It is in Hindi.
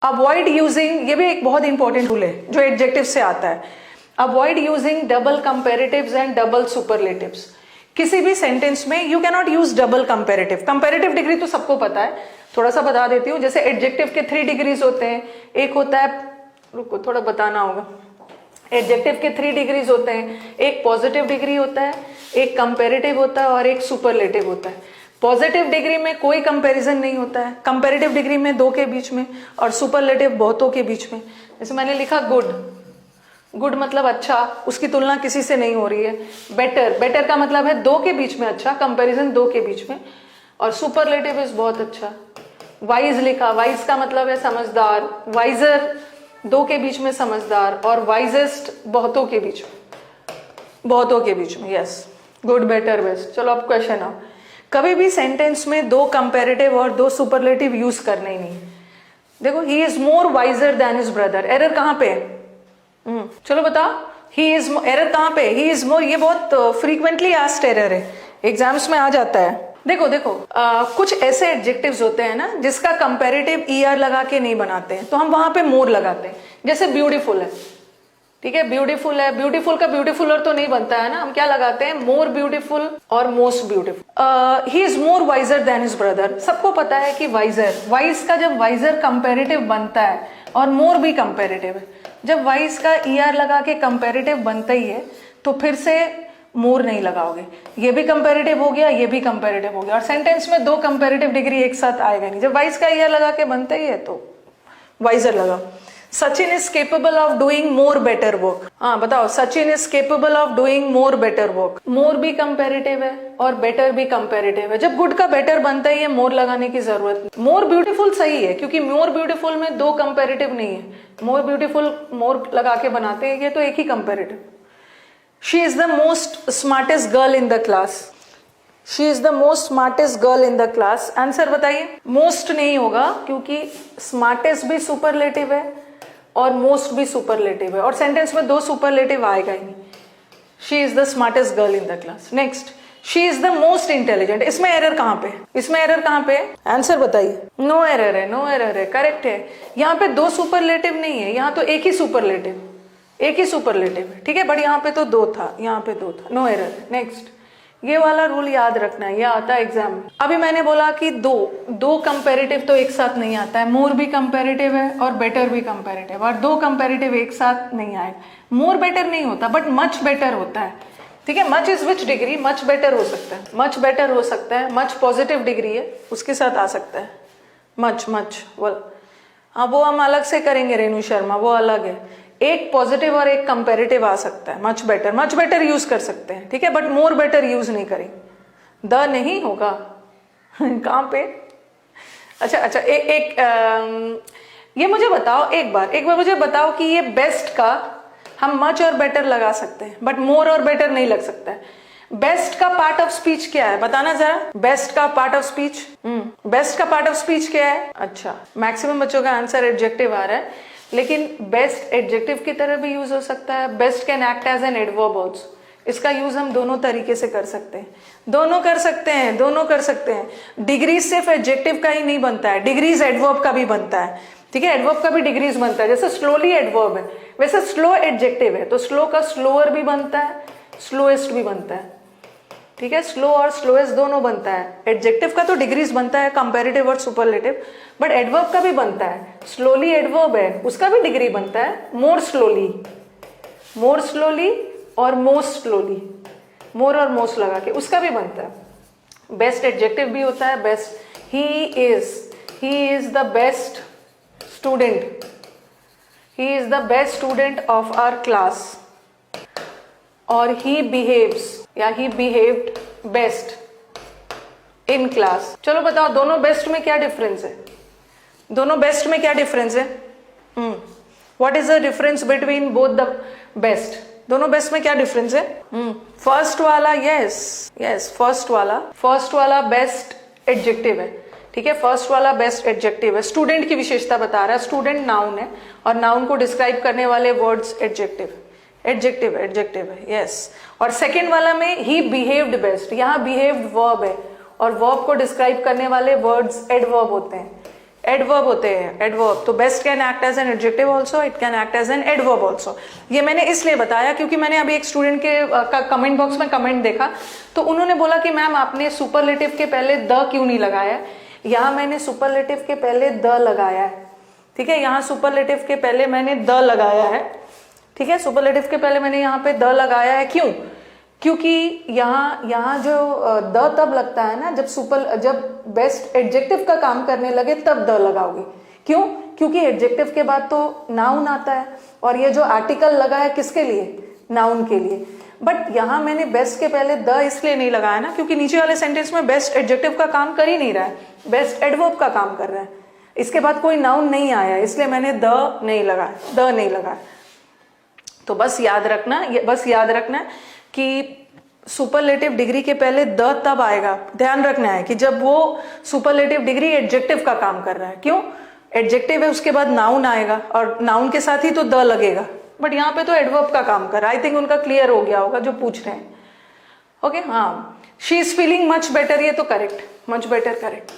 अवॉइड यूजिंग, ये भी एक बहुत इंपॉर्टेंट रूल है जो एडजेक्टिव से आता है। Avoid using double comparatives and double superlatives. किसी भी सेंटेंस में you can not use double comparative. Comparative degree तो सबको पता है, थोड़ा सा बता देती हूँ। जैसे एडजेक्टिव के 3 डिग्रीज होते हैं। एक होता है, रुको थोड़ा बताना होगा, एडजेक्टिव के 3 डिग्रीज होते हैं। एक पॉजिटिव डिग्री होता है, एक कंपेरेटिव होता है और एक सुपरलेटिव होता है। पॉजिटिव डिग्री में कोई कंपैरिजन नहीं होता है, कंपैरेटिव डिग्री में 2 के बीच में और सुपरलेटिव बहुतों के बीच में। जैसे मैंने लिखा गुड, गुड मतलब अच्छा, उसकी तुलना किसी से नहीं हो रही है। बेटर, बेटर का मतलब है 2 के बीच में अच्छा, कंपैरिजन 2 के बीच में। और सुपरलेटिव इज बहुत अच्छा। वाइज लिखा, वाइज का मतलब है समझदार, वाइजर 2 के बीच में समझदार और वाइजेस्ट बहुतों के बीच में, बहुतों के बीच में। Yes, good, better, best. चलो अब क्वेश्चन आओ। कभी भी सेंटेंस में 2 कंपैरेटिव और 2 सुपरलेटिव यूज करने ही नहीं। देखो, he is more visor then his brother, error कहां पे है? चलो बताओ, ही इज, एरर कहां पे? ही इज मोर, ये बहुत फ्रीक्वेंटली आस्क्ड एरर है, एग्जाम्स में आ जाता है। देखो देखो, कुछ ऐसे एडजेक्टिव्स होते हैं ना जिसका कंपैरेटिव ईआर लगा के नहीं बनाते हैं, तो हम वहां पे मोर लगाते हैं। जैसे ब्यूटीफुल है, ठीक है, ब्यूटीफुल है, ब्यूटीफुल का ब्यूटीफुलर तो नहीं बनता है ना, हम क्या लगाते हैं? मोर ब्यूटीफुल और most beautiful. He is more visor then his brother. सबको पता है कि वाइजर, वाइज का जब वाइजर कंपैरेटिव बनता है और मोर भी कंपैरेटिव है, जब वाइज का ईआर लगा के कंपैरेटिव बनता ही है तो फिर से मोर नहीं लगाओगे। ये भी कंपैरेटिव हो गया, ये भी कंपैरेटिव हो गया, और सेंटेंस में 2 कंपैरेटिव डिग्री एक साथ आएगा नहीं। जब वाइज का ईआर लगा के बनता ही है तो वाइजर लगाओ। Sachin is capable of doing more better work. हाँ बताओ, Sachin is capable of doing more better work. More भी कंपैरेटिव है और बेटर भी कंपैरेटिव है। जब गुड का बेटर बनता ही है, मोर लगाने की जरूरत नहीं। मोर ब्यूटीफुल सही है, क्योंकि मोर ब्यूटीफुल में 2 कंपैरेटिव नहीं है। मोर ब्यूटीफुल मोर लगा के बनाते हैं, ये तो एक ही comparative. She is the most smartest girl in the class. She is the most smartest girl in the class. Answer बताइए। मोस्ट नहीं होगा, क्योंकि स्मार्टेस्ट भी सुपरलेटिव है और मोस्ट भी सुपरलेटिव है, और सेंटेंस में 2 सुपरलेटिव आएगा ही नहीं। She is the smartest girl in the class. Next, she is the most intelligent. इसमें एरर कहां पे? इसमें एरर कहां पे? आंसर बताइए। नो एरर है, नो एरर है, करेक्ट है। यहाँ पे 2 सुपरलेटिव नहीं है, यहाँ तो एक ही सुपरलेटिव, एक ही सुपरलेटिव है, ठीक है, बट यहाँ पे तो 2 था, यहाँ पे 2 था, नो एरर। नेक्स्ट, ये वाला रूल याद रखना है, ये आता है एग्जाम में। अभी मैंने बोला कि 2 कंपैरेटिव तो एक साथ नहीं आता है। मोर भी कंपैरेटिव है और बेटर भी कंपैरेटिव, और 2 कंपैरेटिव एक साथ नहीं आएगा। मोर बेटर नहीं होता, बट मच बेटर होता है, ठीक है। Much is which degree? Much better हो सकता है, मच बेटर हो सकता है, मच पॉजिटिव डिग्री है, उसके साथ आ सकता है मच, मच। हाँ, वो हम अलग से करेंगे रेणु शर्मा, वो अलग है। एक पॉजिटिव और एक कंपैरेटिव आ सकता है। मच बेटर यूज कर सकते हैं, ठीक है, बट मोर बेटर यूज नहीं करेंगे। द नहीं होगा कहां पे? अच्छा, ये मुझे बताओ, एक बार मुझे बताओ कि ये बेस्ट का हम मच और बेटर लगा सकते हैं, बट मोर और बेटर नहीं लग सकता है। बेस्ट का पार्ट ऑफ स्पीच क्या है? बताना जरा। बेस्ट का पार्ट ऑफ स्पीच, बेस्ट का पार्ट ऑफ स्पीच क्या है? अच्छा, मैक्सिमम बच्चों का आंसर एडजेक्टिव आ रहा है, लेकिन बेस्ट एडजेक्टिव की तरह भी यूज हो सकता है। Best can act as an adverb also. इसका यूज हम दोनों तरीके से कर सकते हैं, दोनों कर सकते हैं, दोनों कर सकते हैं। डिग्रीज सिर्फ एडजेक्टिव का ही नहीं बनता है, डिग्रीज एडवर्ब का भी बनता है, ठीक है, एडवर्ब का भी डिग्रीज बनता है। जैसे स्लोली एडवर्ब है, वैसे स्लो एडजेक्टिव है, तो स्लो का स्लोअर भी बनता है, स्लोएस्ट भी बनता है, ठीक है, स्लो और स्लोएस्ट दोनों बनता है। एडजेक्टिव का तो डिग्रीज बनता है, कंपैरेटिव और सुपरलेटिव, बट एडवर्ब का भी बनता है। स्लोली एडवर्ब है, उसका भी डिग्री बनता है, मोर स्लोली और मोस्ट स्लोली, मोर और मोस्ट लगा के उसका भी बनता है। बेस्ट एडजेक्टिव भी होता है, best. He is the best student, he is the best student of our class, और ही बिहेव्स या he behaved best in class. चलो बताओ, दोनों बेस्ट में क्या डिफरेंस है? दोनों बेस्ट में क्या डिफरेंस है? What is the difference between both the best? दोनों बेस्ट में क्या डिफरेंस है? फर्स्ट वाला, यस, फर्स्ट वाला बेस्ट एडजेक्टिव है, ठीक है, फर्स्ट वाला बेस्ट एडजेक्टिव है। स्टूडेंट की विशेषता बता रहा है, स्टूडेंट नाउन है और नाउन को डिस्क्राइब करने वाले वर्ड्स एडजेक्टिव है, यस। और सेकेंड वाला में ही बिहेव्ड बेस्ट, यहाँ बिहेव्ड वर्ब है और वर्ब को डिस्क्राइब करने वाले वर्ड्स एडवर्ब होते हैं। एडवर्ब होते हैं, एडवर्ब। तो best can act as an adjective also, it can act as an adverb also. ये मैंने इसलिए बताया क्योंकि मैंने अभी एक स्टूडेंट के कमेंट बॉक्स में कमेंट देखा, तो उन्होंने बोला कि मैम आपने सुपरलेटिव के पहले द क्यों नहीं लगाया। यहाँ मैंने सुपरलेटिव के पहले द लगाया है, ठीक है, यहाँ सुपरलेटिव के पहले मैंने द लगाया है, ठीक है, सुपरलेटिव के पहले मैंने यहाँ पे द लगाया है। क्यों? क्योंकि यहाँ जो द तब लगता है ना जब बेस्ट एडजेक्टिव का काम करने लगे तब द लगाओगे। क्यों? क्योंकि एडजेक्टिव के बाद तो नाउन आता है, और ये जो आर्टिकल लगा है किसके लिए? नाउन के लिए। बट यहाँ मैंने बेस्ट के पहले द इसलिए नहीं लगाया ना क्योंकि नीचे वाले सेंटेंस में बेस्ट एडजेक्टिव का काम कर ही नहीं रहा है, बेस्ट एडवर्ब का काम कर रहा है। इसके बाद कोई नाउन नहीं आया, इसलिए मैंने द नहीं लगाया। तो बस याद रखना कि सुपरलेटिव डिग्री के पहले द तब आएगा, ध्यान रखना है कि जब वो सुपरलेटिव डिग्री एडजेक्टिव का काम कर रहा है। क्यों? एडजेक्टिव है, उसके बाद नाउन आएगा और नाउन के साथ ही तो द लगेगा, बट यहाँ पे तो एडवर्ब का काम कर रहा है। आई थिंक उनका क्लियर हो गया होगा जो पूछ रहे हैं। ओके, हाँ, she is feeling much better, ये तो करेक्ट, मच बेटर करेक्ट।